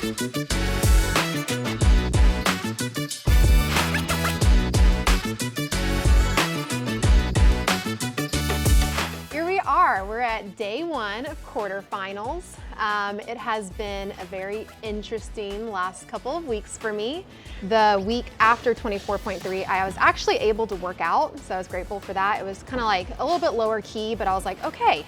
Here we are, we're at day one of quarterfinals. It has been a very interesting last couple of weeks for me. The week after 24.3, I was actually able to work out, so I was grateful for that. It was kind of like a little bit lower key, but I was like, okay,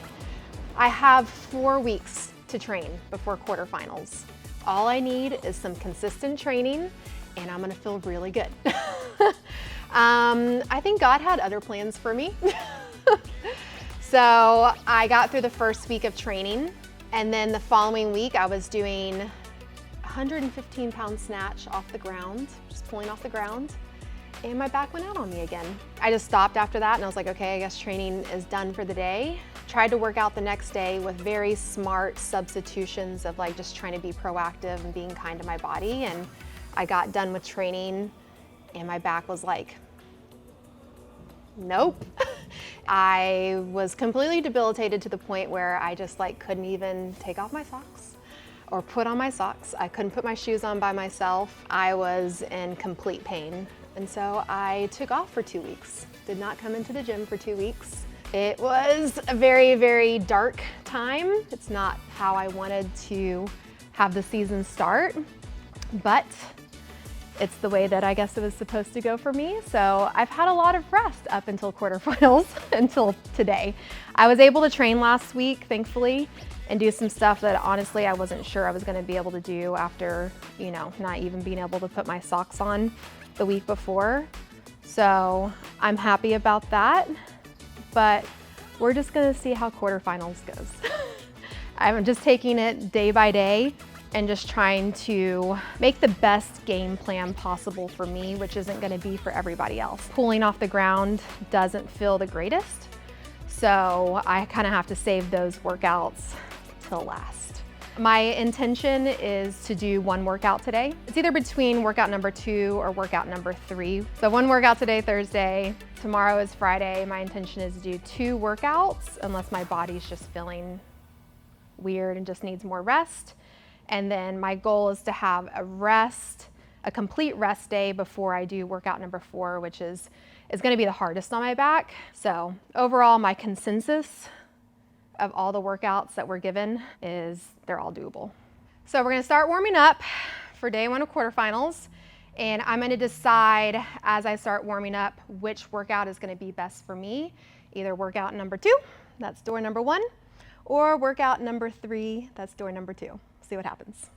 I have 4 weeks to train before quarterfinals. All I need is some consistent training and I'm gonna feel really good. I think God had other plans for me. So I got through the first week of training, and then the following week I was doing 115-pound snatch off the ground, just pulling off the ground, and my back went out on me again. I just stopped after that and I was like, okay, I guess training is done for the day. Tried to work out the next day with very smart substitutions of like just trying to be proactive and being kind to my body, and I got done with training and my back was like, nope. I was completely debilitated to the point where I just like couldn't even take off my socks or put on my socks. I couldn't put my shoes on by myself. I was in complete pain. And so I took off for 2 weeks. Did not come into the gym for 2 weeks. It was a very, very dark time. It's not how I wanted to have the season start, but it's the way that I guess it was supposed to go for me. So I've had a lot of rest up until quarterfinals, until today. I was able to train last week, thankfully, and do some stuff that honestly I wasn't sure I was gonna be able to do after, you know, not even being able to put my socks on the week before. So I'm happy about that, but we're just gonna see how quarterfinals goes. I'm just taking it day by day and just trying to make the best game plan possible for me, which isn't gonna be for everybody else. Pulling off the ground doesn't feel the greatest, so I kind of have to save those workouts till last. My intention is to do 1 workout today. It's either between workout number 2 or workout number 3. So 1 workout today, Thursday. Tomorrow is Friday. My intention is to do 2 workouts unless my body's just feeling weird and just needs more rest. And then my goal is to have a complete rest day before I do workout number 4, which is gonna be the hardest on my back. So overall, my consensus of all the workouts that we're given is they're all doable. So we're gonna start warming up for day 1 of quarterfinals. And I'm gonna decide as I start warming up which workout is gonna be best for me. Either workout number 2, that's door number 1, or workout number 3, that's door number 2. See what happens.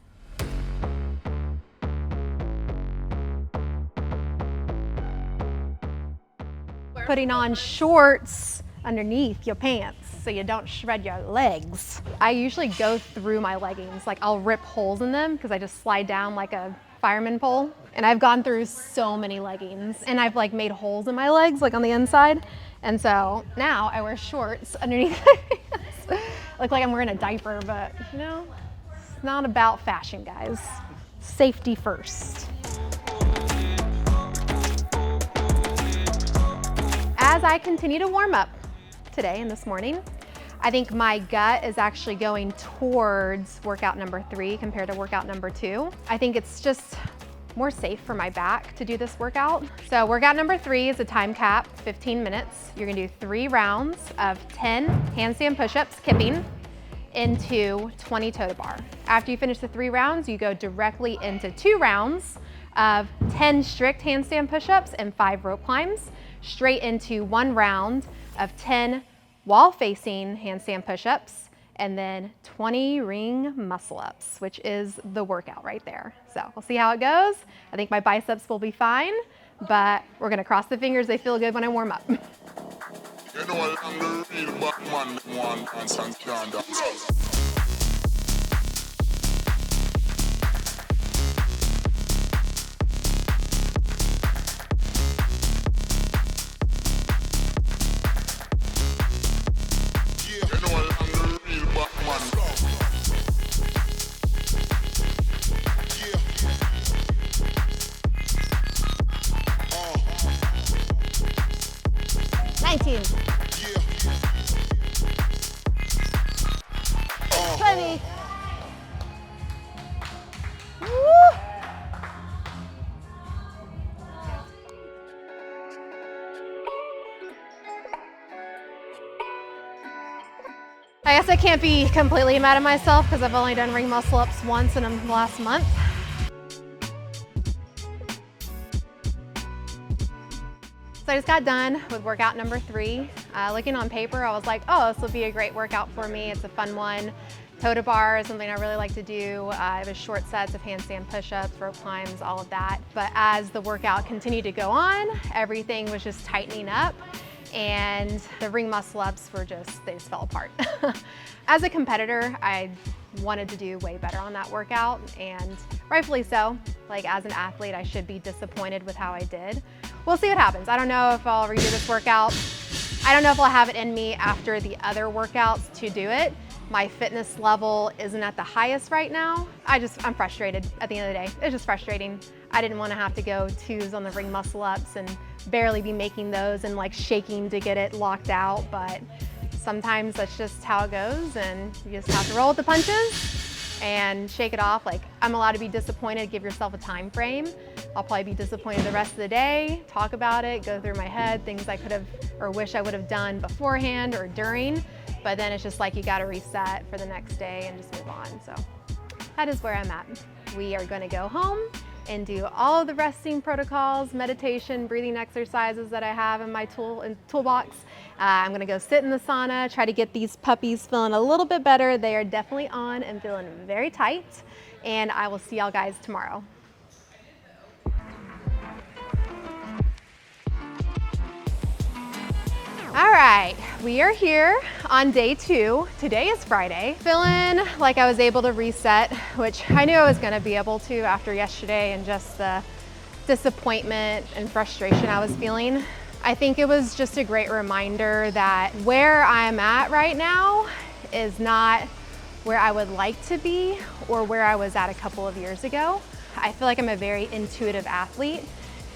Putting on shorts underneath your pants so you don't shred your legs. I usually go through my leggings, like I'll rip holes in them because I just slide down like a fireman pole. And I've gone through so many leggings and I've like made holes in my legs, like on the inside. And so now I wear shorts underneath my pants. Look like I'm wearing a diaper, but you know, it's not about fashion, guys. Safety first. As I continue to warm up today and this morning, I think my gut is actually going towards workout number 3 compared to workout number 2. I think it's just more safe for my back to do this workout. So workout number 3 is a time cap, 15 minutes. You're gonna do 3 rounds of 10 handstand push-ups, kipping, into 20 toe to bar. After you finish the 3 rounds, you go directly into 2 rounds of 10 strict handstand push-ups and 5 rope climbs, straight into 1 round of 10 wall-facing handstand push-ups, and then 20 ring muscle-ups, which is the workout right there. So we'll see how it goes. I think my biceps will be fine, but we're gonna cross the fingers they feel good when I warm up. You know, I'm the real Batman, one dance and can't dance. I guess I can't be completely mad at myself because I've only done ring muscle ups once in the last month. So I just got done with workout number 3. Looking on paper, I was like, oh, this will be a great workout for me. It's a fun one. Toe to bar is something I really like to do. It was short sets of handstand push-ups, rope climbs, all of that. But as the workout continued to go on, everything was just tightening up and the ring muscle ups were they just fell apart. As a competitor, I wanted to do way better on that workout, and rightfully so. Like, as an athlete, I should be disappointed with how I did. We'll see what happens. I don't know if I'll redo this workout. I don't know if I'll have it in me after the other workouts to do it. My fitness level isn't at the highest right now. I'm frustrated at the end of the day. It's just frustrating. I didn't want to have to go 2s on the ring muscle ups and barely be making those and like shaking to get it locked out, but sometimes that's just how it goes, and you just have to roll with the punches and shake it off. Like, I'm allowed to be disappointed, give yourself a time frame. I'll probably be disappointed the rest of the day, talk about it, go through my head, things I could have or wish I would have done beforehand or during, but then it's just like you gotta reset for the next day and just move on. So that is where I'm at. We are gonna go home and do all of the resting protocols, meditation, breathing exercises that I have in my toolbox. I'm gonna go sit in the sauna, try to get these puppies feeling a little bit better. They are definitely on and feeling very tight, and I will see y'all guys tomorrow. All right, we are here on day 2. Today is Friday. Feeling like I was able to reset, which I knew I was gonna be able to after yesterday and just the disappointment and frustration I was feeling. I think it was just a great reminder that where I'm at right now is not where I would like to be or where I was at a couple of years ago. I feel like I'm a very intuitive athlete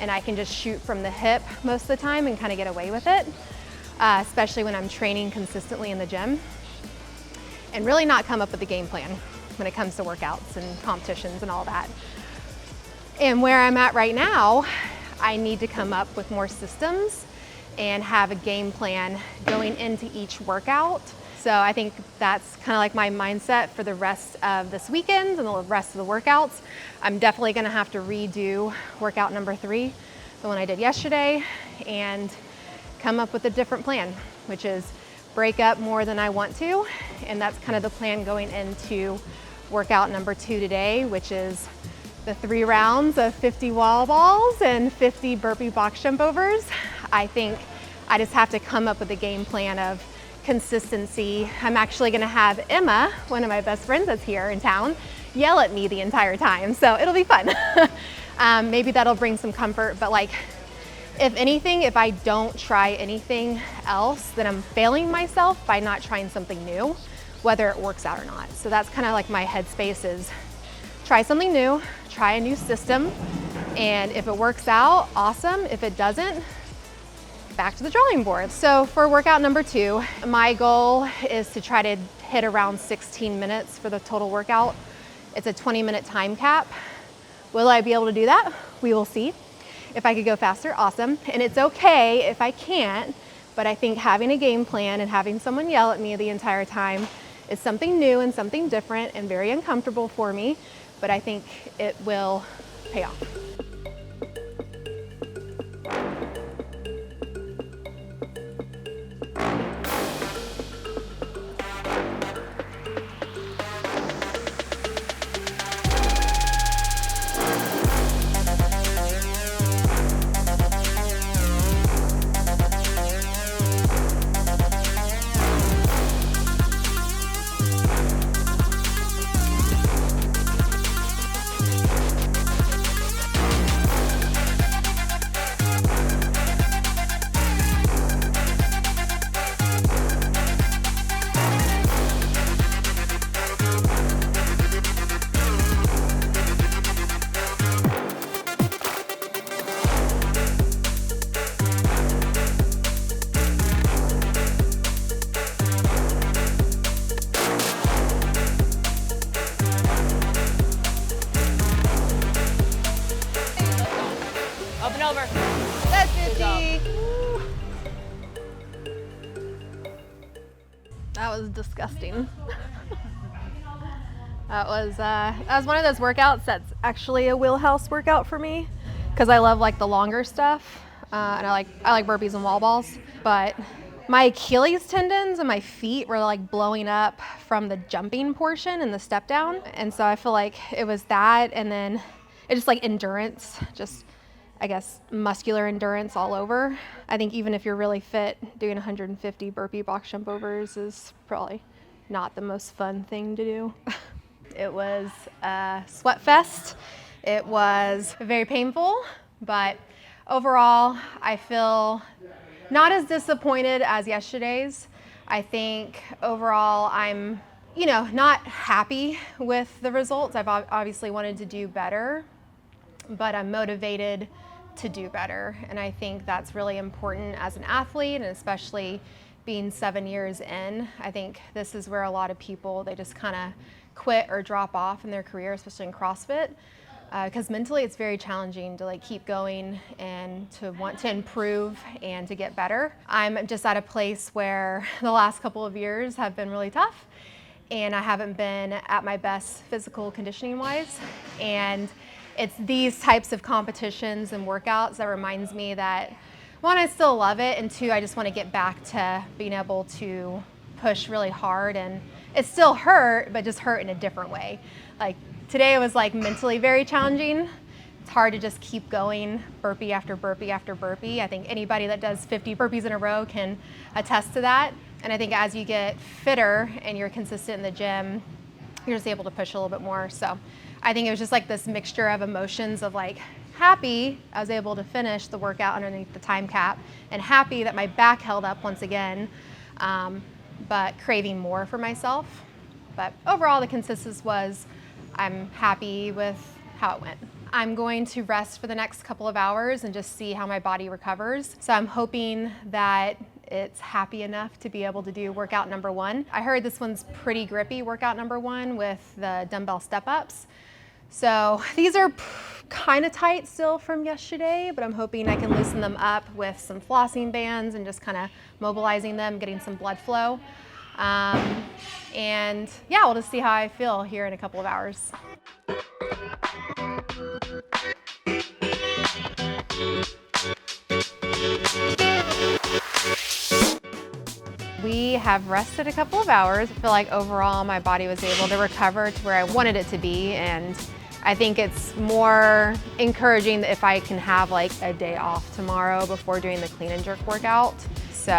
and I can just shoot from the hip most of the time and kind of get away with it. Especially when I'm training consistently in the gym, and really not come up with a game plan when it comes to workouts and competitions and all that. And where I'm at right now, I need to come up with more systems and have a game plan going into each workout. So I think that's kind of like my mindset for the rest of this weekend and the rest of the workouts. I'm definitely gonna have to redo workout number 3, the one I did yesterday, and come up with a different plan, which is break up more than I want to. And that's kind of the plan going into workout number 2 today, which is the 3 rounds of 50 wall balls and 50 burpee box jump overs. I think I just have to come up with a game plan of consistency. I'm actually gonna have Emma, one of my best friends that's here in town, yell at me the entire time. So it'll be fun. Maybe that'll bring some comfort, but like, if anything, if I don't try anything else, then I'm failing myself by not trying something new, whether it works out or not. So that's kind of like my headspace is try something new, try a new system, and if it works out, awesome. If it doesn't, back to the drawing board. So for workout number 2, my goal is to try to hit around 16 minutes for the total workout. It's a 20-minute time cap. Will I be able to do that? We will see. If I could go faster, awesome. And it's okay if I can't, but I think having a game plan and having someone yell at me the entire time is something new and something different and very uncomfortable for me, but I think it will pay off. Up and over. That's 50. Good job. That That was disgusting. That was one of those workouts that's actually a wheelhouse workout for me because I love like the longer stuff, and I like burpees and wall balls. But my Achilles tendons and my feet were like blowing up from the jumping portion and the step down, and so I feel like it was that, and then it just like endurance, just I guess muscular endurance all over. I think even if you're really fit, doing 150 burpee box jump overs is probably not the most fun thing to do. It was a sweat fest. It was very painful, but overall, I feel not as disappointed as yesterday's. I think overall, I'm, not happy with the results. I've obviously wanted to do better, but I'm motivated to do better. And I think that's really important as an athlete, and especially being 7 years in. I think this is where a lot of people, they just kind of quit or drop off in their career, especially in CrossFit, because mentally it's very challenging to like keep going and to want to improve and to get better. I'm just at a place where the last couple of years have been really tough, and I haven't been at my best physical conditioning wise. And it's these types of competitions and workouts that reminds me that, one, I still love it, and two, I just want to get back to being able to push really hard. And it still hurt, but just hurt in a different way. Like today it was like mentally very challenging. It's hard to just keep going burpee after burpee after burpee. I think anybody that does 50 burpees in a row can attest to that. And I think as you get fitter and you're consistent in the gym, you're just able to push a little bit more. So I think it was just like this mixture of emotions of like happy I was able to finish the workout underneath the time cap, and happy that my back held up once again, but craving more for myself. But overall, the consensus was I'm happy with how it went. I'm going to rest for the next couple of hours and just see how my body recovers. So I'm hoping that it's happy enough to be able to do workout number 1. I heard this one's pretty grippy, workout number 1, with the dumbbell step-ups. So these are kind of tight still from yesterday, but I'm hoping I can loosen them up with some flossing bands and just kind of mobilizing them, getting some blood flow. And yeah, we'll just see how I feel here in a couple of hours. We have rested a couple of hours. I feel like overall my body was able to recover to where I wanted it to be, and I think it's more encouraging if I can have like a day off tomorrow before doing the clean and jerk workout. So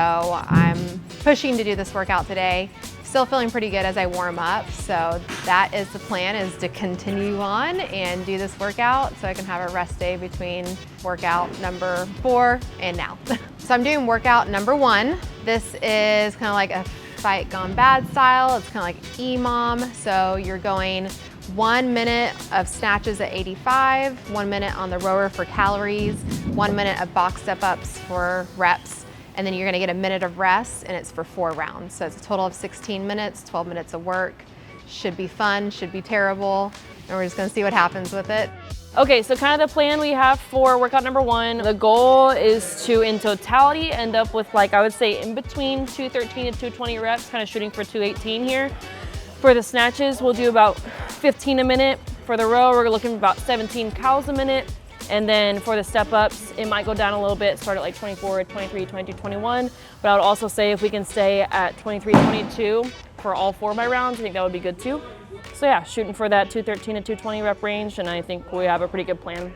I'm pushing to do this workout today. Still feeling pretty good as I warm up. So that is the plan, is to continue on and do this workout so I can have a rest day between workout number 4 and now. So I'm doing workout number 1. This is kind of like a fight gone bad style. It's kind of like EMOM. So you're going 1 minute of snatches at 85, 1 minute on the rower for calories, 1 minute of box step-ups for reps, and then you're gonna get a minute of rest, and it's for 4 rounds. So it's a total of 16 minutes, 12 minutes of work. Should be fun, should be terrible, and we're just gonna see what happens with it. Okay, so kind of the plan we have for workout number 1, the goal is to, in totality, end up with like, I would say in between 213 and 220 reps, kind of shooting for 218 here. For the snatches, we'll do about 15 a minute. For the row, we're looking at about 17 cows a minute. And then for the step-ups, it might go down a little bit, start at like 24, 23, 22, 21. But I would also say if we can stay at 23, 22 for all 4 of my rounds, I think that would be good too. So yeah, shooting for that 213 to 220 rep range, and I think we have a pretty good plan.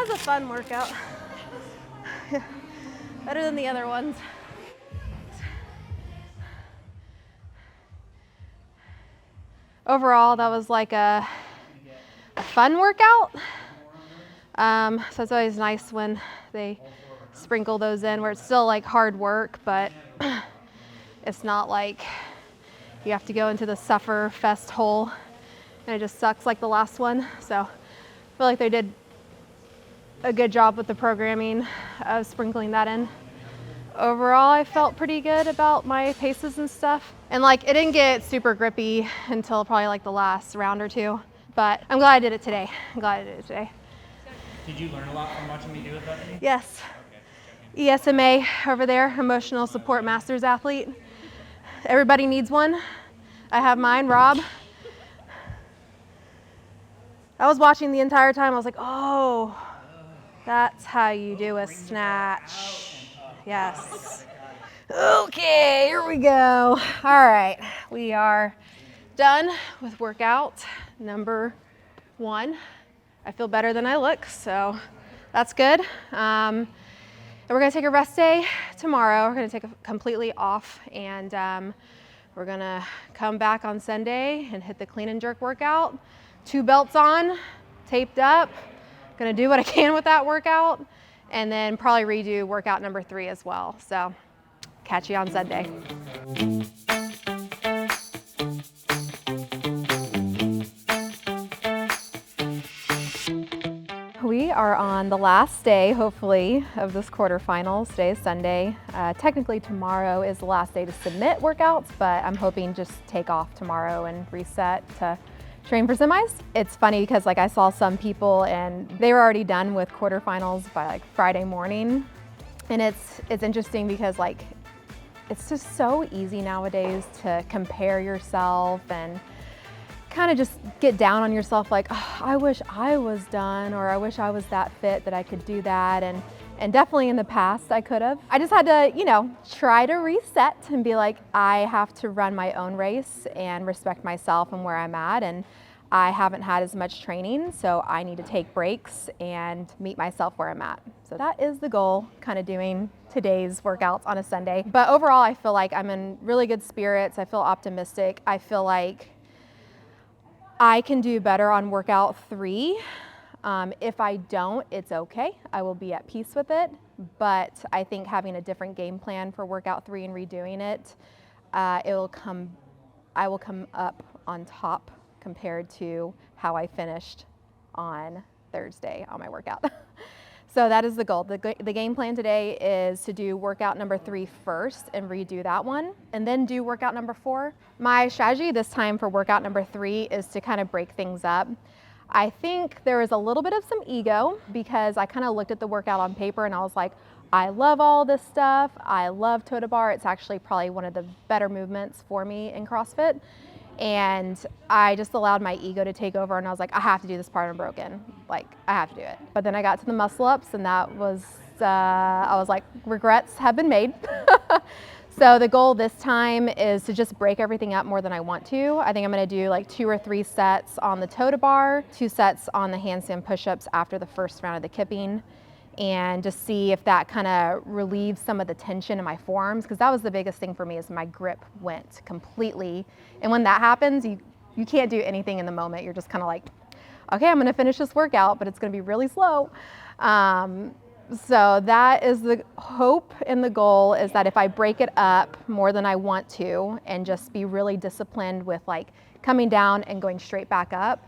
That was a fun workout. Better than the other ones. Overall, that was like a fun workout. So it's always nice when they sprinkle those in, where it's still like hard work, but it's not like you have to go into the suffer fest hole and it just sucks like the last one. So I feel like they did a good job with the programming of sprinkling that in. Overall, I felt pretty good about my paces and stuff. And like, it didn't get super grippy until probably like the last round or two, but I'm glad I did it today. Did you learn a lot from watching me do it, Bethany? Yes. ESMA over there, Emotional Support Masters Athlete. Everybody needs one. I have mine, Rob. I was watching the entire time. I was like, oh, that's how you do a snatch. Yes. Okay, here we go. All right, we are done with workout number 1. I feel better than I look, so that's good. And we're gonna take a rest day tomorrow. We're gonna take a completely off, and we're gonna come back on Sunday and hit the clean and jerk workout. 2 belts on, taped up. Gonna do what I can with that workout, and then probably redo workout number 3 as well. So catch you on Sunday. We are on the last day, hopefully, of this quarterfinals. Today is Sunday. Technically tomorrow is the last day to submit workouts, but I'm hoping just take off tomorrow and reset to train for semis. It's funny because like I saw some people and they were already done with quarterfinals by like Friday morning. And it's interesting because like, it's just so easy nowadays to compare yourself and kind of just get down on yourself like, oh, I wish I was done, or I wish I was that fit that I could do that. And definitely in the past I could have. I just had to, you know, try to reset and be like, I have to run my own race and respect myself and where I'm at. And I haven't had as much training, so I need to take breaks and meet myself where I'm at. So that is the goal, kind of doing today's workouts on a Sunday. But overall, I feel like I'm in really good spirits. I feel optimistic. I feel like I can do better on workout 3. If I don't, it's okay. I will be at peace with it. But I think having a different game plan for workout 3 and redoing it, I will come up on top compared to how I finished on Thursday on my workout. So that is the goal. The game plan today is to do workout number 3 first and redo that one, and then do workout number 4. My strategy this time for workout number 3 is to kind of break things up. I think there is a little bit of some ego because I kind of looked at the workout on paper and I was like, I love all this stuff. I love toe to bar. It's actually probably one of the better movements for me in CrossFit. And I just allowed my ego to take over and I was like, I have to do this part unbroken. Like, I have to do it. But then I got to the muscle ups and that was, I was like, regrets have been made. So the goal this time is to just break everything up more than I want to. I think I'm gonna do like 2 or 3 sets on the toe to bar, 2 sets on the handstand push-ups after the first round of the kipping, and just see if that kind of relieves some of the tension in my forearms, because that was the biggest thing for me, is my grip went completely. And when that happens, you can't do anything in the moment. You're just kind of like, okay, I'm gonna finish this workout, but it's gonna be really slow. So that is the hope, and the goal is that if I break it up more than I want to and just be really disciplined with like coming down and going straight back up,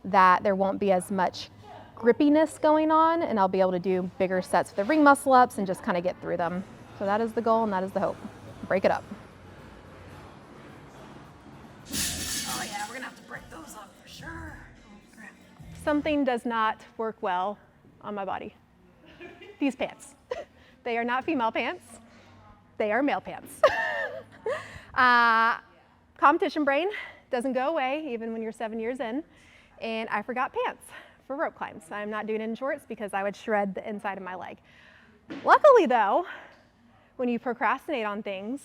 that there won't be as much grippiness going on, and I'll be able to do bigger sets with the ring muscle ups and just kind of get through them. So that is the goal and that is the hope. Break it up. Oh yeah, we're gonna have to break those up for sure. Something does not work well on my body. These pants. They are not female pants. They are male pants. Competition brain doesn't go away even when you're 7 years in. And I forgot pants for rope climbs. I'm not doing it in shorts because I would shred the inside of my leg. Luckily though, when you procrastinate on things,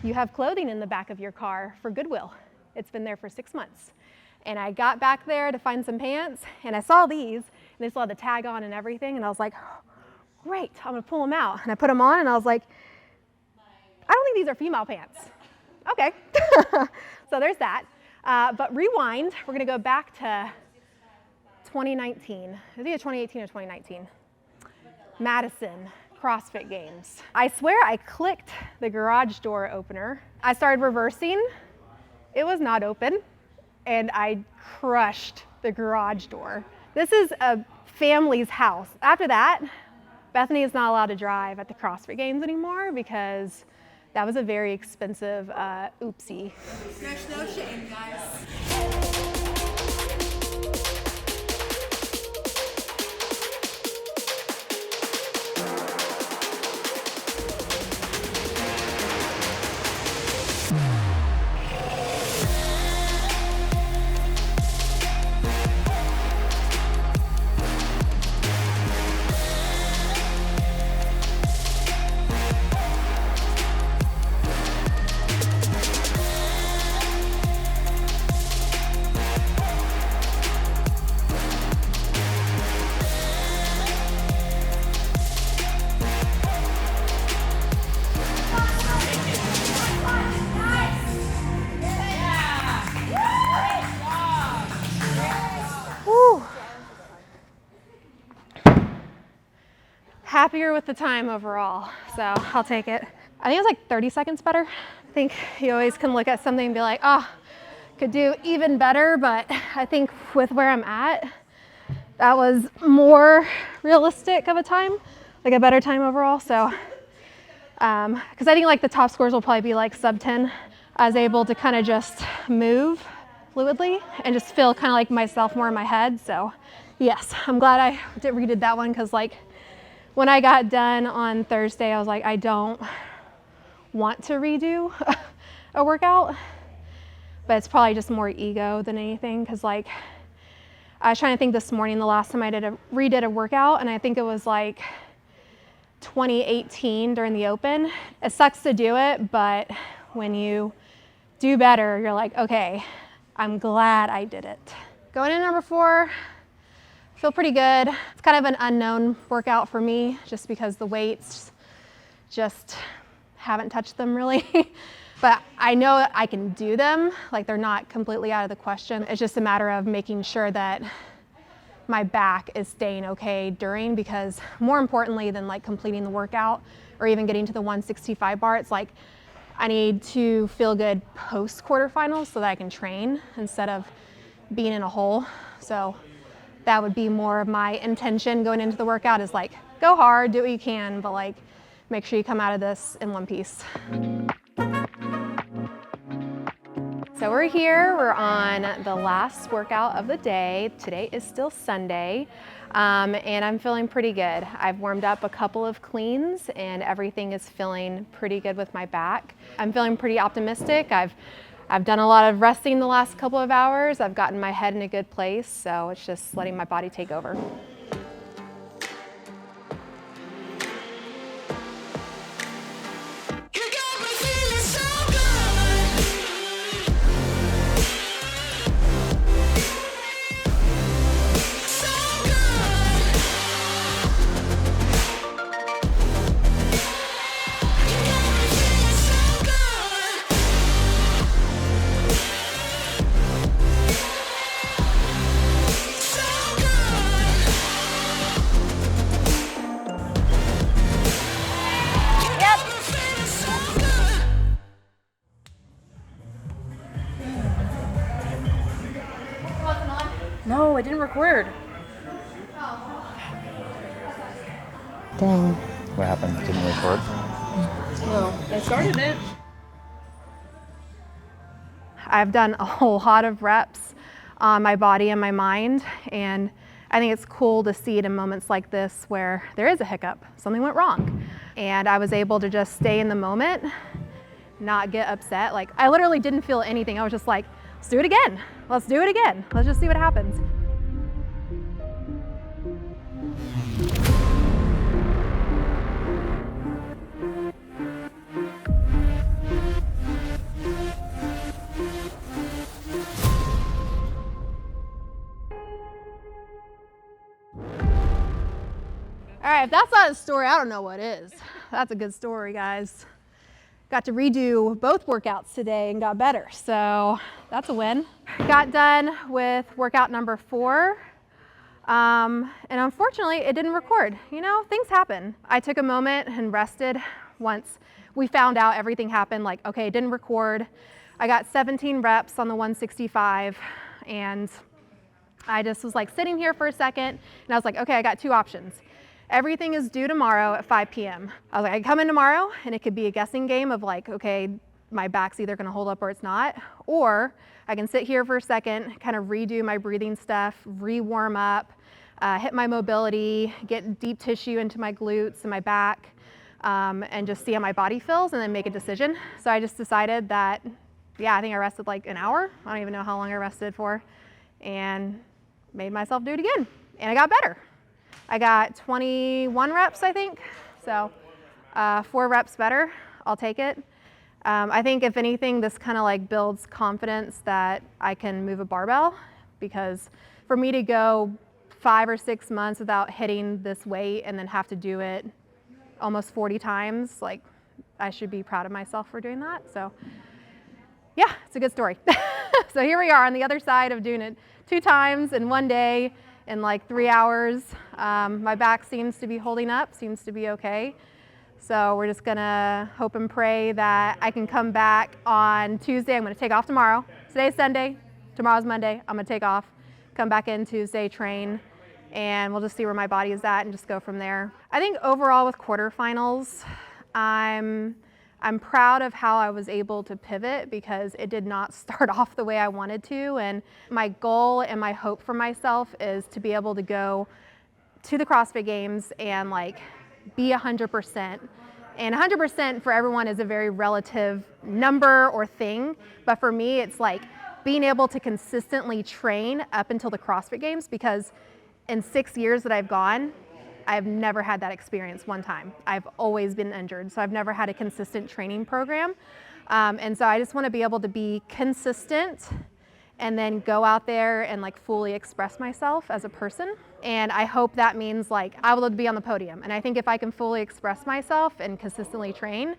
you have clothing in the back of your car for Goodwill. It's been there for 6 months. And I got back there to find some pants and I saw these they still had the tag on and everything. And I was like, great, I'm gonna pull them out. And I put them on and I was like, I don't think these are female pants. Okay, so there's that. But rewind, we're gonna go back to 2019. It's either 2018 or 2019. Madison, CrossFit Games. I swear I clicked the garage door opener. I started reversing. It was not open, and I crushed the garage door. This is a family's house. After that, Bethany is not allowed to drive at the CrossFit Games anymore because that was a very expensive oopsie. There's no shame, guys. Happier with the time overall, so I'll take it. I think it was like 30 seconds better. I think you always can look at something and be like, oh, could do even better, but I think with where I'm at, that was more realistic of a time, like a better time overall. So, because I think like the top scores will probably be like sub 10. I was able to kind of just move fluidly and just feel kind of like myself more in my head. So yes, I'm glad I redid that one, because like when I got done on Thursday, I was like, I don't want to redo a workout, but it's probably just more ego than anything, because like I was trying to think this morning, the last time I redid a workout, and I think it was like 2018 during the Open. It sucks to do it, but when you do better, you're like, okay, I'm glad I did it. Going in number 4, feel pretty good. It's kind of an unknown workout for me, just because the weights just haven't touched them really. But I know I can do them, like they're not completely out of the question. It's just a matter of making sure that my back is staying okay during, because more importantly than like completing the workout or even getting to the 165 bar, it's like I need to feel good post quarterfinals so that I can train instead of being in a hole. So that would be more of my intention going into the workout, is like go hard, do what you can, but like make sure you come out of this in one piece. So we're here, we're on the last workout of the day. Today is still Sunday, and I'm feeling pretty good. I've warmed up a couple of cleans and everything is feeling pretty good with my back. I'm feeling pretty optimistic. I've done a lot of resting the last couple of hours. I've gotten my head in a good place, so it's just letting my body take over. No, I didn't record. Dang. What happened? Didn't record? No, I started it. I've done a whole lot of reps on my body and my mind, and I think it's cool to see it in moments like this where there is a hiccup, something went wrong, and I was able to just stay in the moment, not get upset. Like I literally didn't feel anything. I was just like, let's do it again. Let's do it again. Let's just see what happens. All right, if that's not a story, I don't know what is. That's a good story, guys. Got to redo both workouts today and got better, so that's a win. Got done with workout number 4, and unfortunately it didn't record. You know, things happen. I took a moment and rested once we found out everything happened, like, okay, it didn't record. I got 17 reps on the 165, and I just was like sitting here for a second, and I was like, okay, I got 2 options. Everything is due tomorrow at 5 p.m. I was like, I come in tomorrow and it could be a guessing game of like, okay, my back's either gonna hold up or it's not, or I can sit here for a second, kind of redo my breathing stuff, re-warm up, hit my mobility, get deep tissue into my glutes and my back, and just see how my body feels and then make a decision. So I just decided that, yeah, I think I rested like an hour. I don't even know how long I rested for, and made myself do it again, and I got better. I got 21 reps, I think, so 4 reps better. I'll take it. I think if anything, this kind of like builds confidence that I can move a barbell, because for me to go 5 or 6 months without hitting this weight and then have to do it almost 40 times, like, I should be proud of myself for doing that. So yeah, it's a good story. So here we are on the other side of doing it 2 times in 1 day in like 3 hours. My back seems to be holding up, seems to be okay. So we're just gonna hope and pray that I can come back on Tuesday. I'm gonna take off tomorrow. Today's Sunday, tomorrow's Monday. I'm gonna take off, come back in Tuesday, train, and we'll just see where my body is at and just go from there. I think overall with quarterfinals, I'm proud of how I was able to pivot, because it did not start off the way I wanted to. And my goal and my hope for myself is to be able to go to the CrossFit Games and like be 100%. And 100% for everyone is a very relative number or thing. But for me, it's like being able to consistently train up until the CrossFit Games, because in 6 years that I've gone, I've never had that experience one time. I've always been injured, so I've never had a consistent training program. And so I just want to be able to be consistent and then go out there and like fully express myself as a person. And I hope that means like I will be on the podium. And I think if I can fully express myself and consistently train,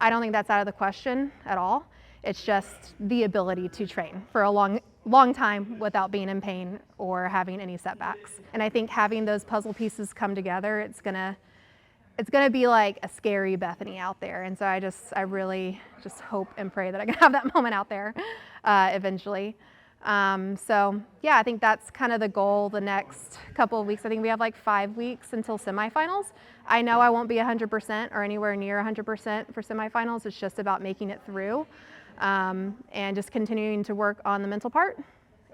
I don't think that's out of the question at all. It's just the ability to train for a long time without being in pain or having any setbacks. And I think having those puzzle pieces come together, it's gonna be like a scary Bethany out there. And so I really just hope and pray that I can have that moment out there eventually. So yeah, I think that's kind of the goal the next couple of weeks. I think we have like 5 weeks until semifinals. I know I won't be 100% or anywhere near 100% for semifinals. It's just about making it through. And just continuing to work on the mental part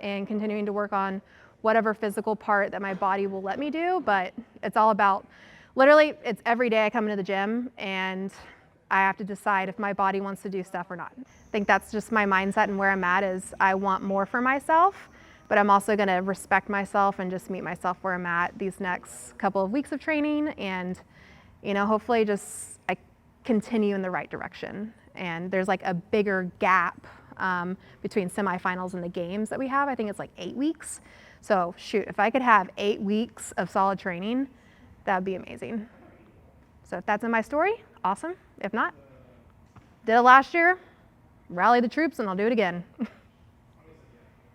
and continuing to work on whatever physical part that my body will let me do. But it's all about, literally, it's every day I come into the gym and I have to decide if my body wants to do stuff or not. I think that's just my mindset, and where I'm at is I want more for myself, but I'm also gonna respect myself and just meet myself where I'm at these next couple of weeks of training, and hopefully just I continue in the right direction. And there's like a bigger gap between semifinals and the games that we have. I think it's like 8 weeks. So shoot, if I could have 8 weeks of solid training, that would be amazing. So if that's in my story, awesome. If not, did it last year, rally the troops and I'll do it again.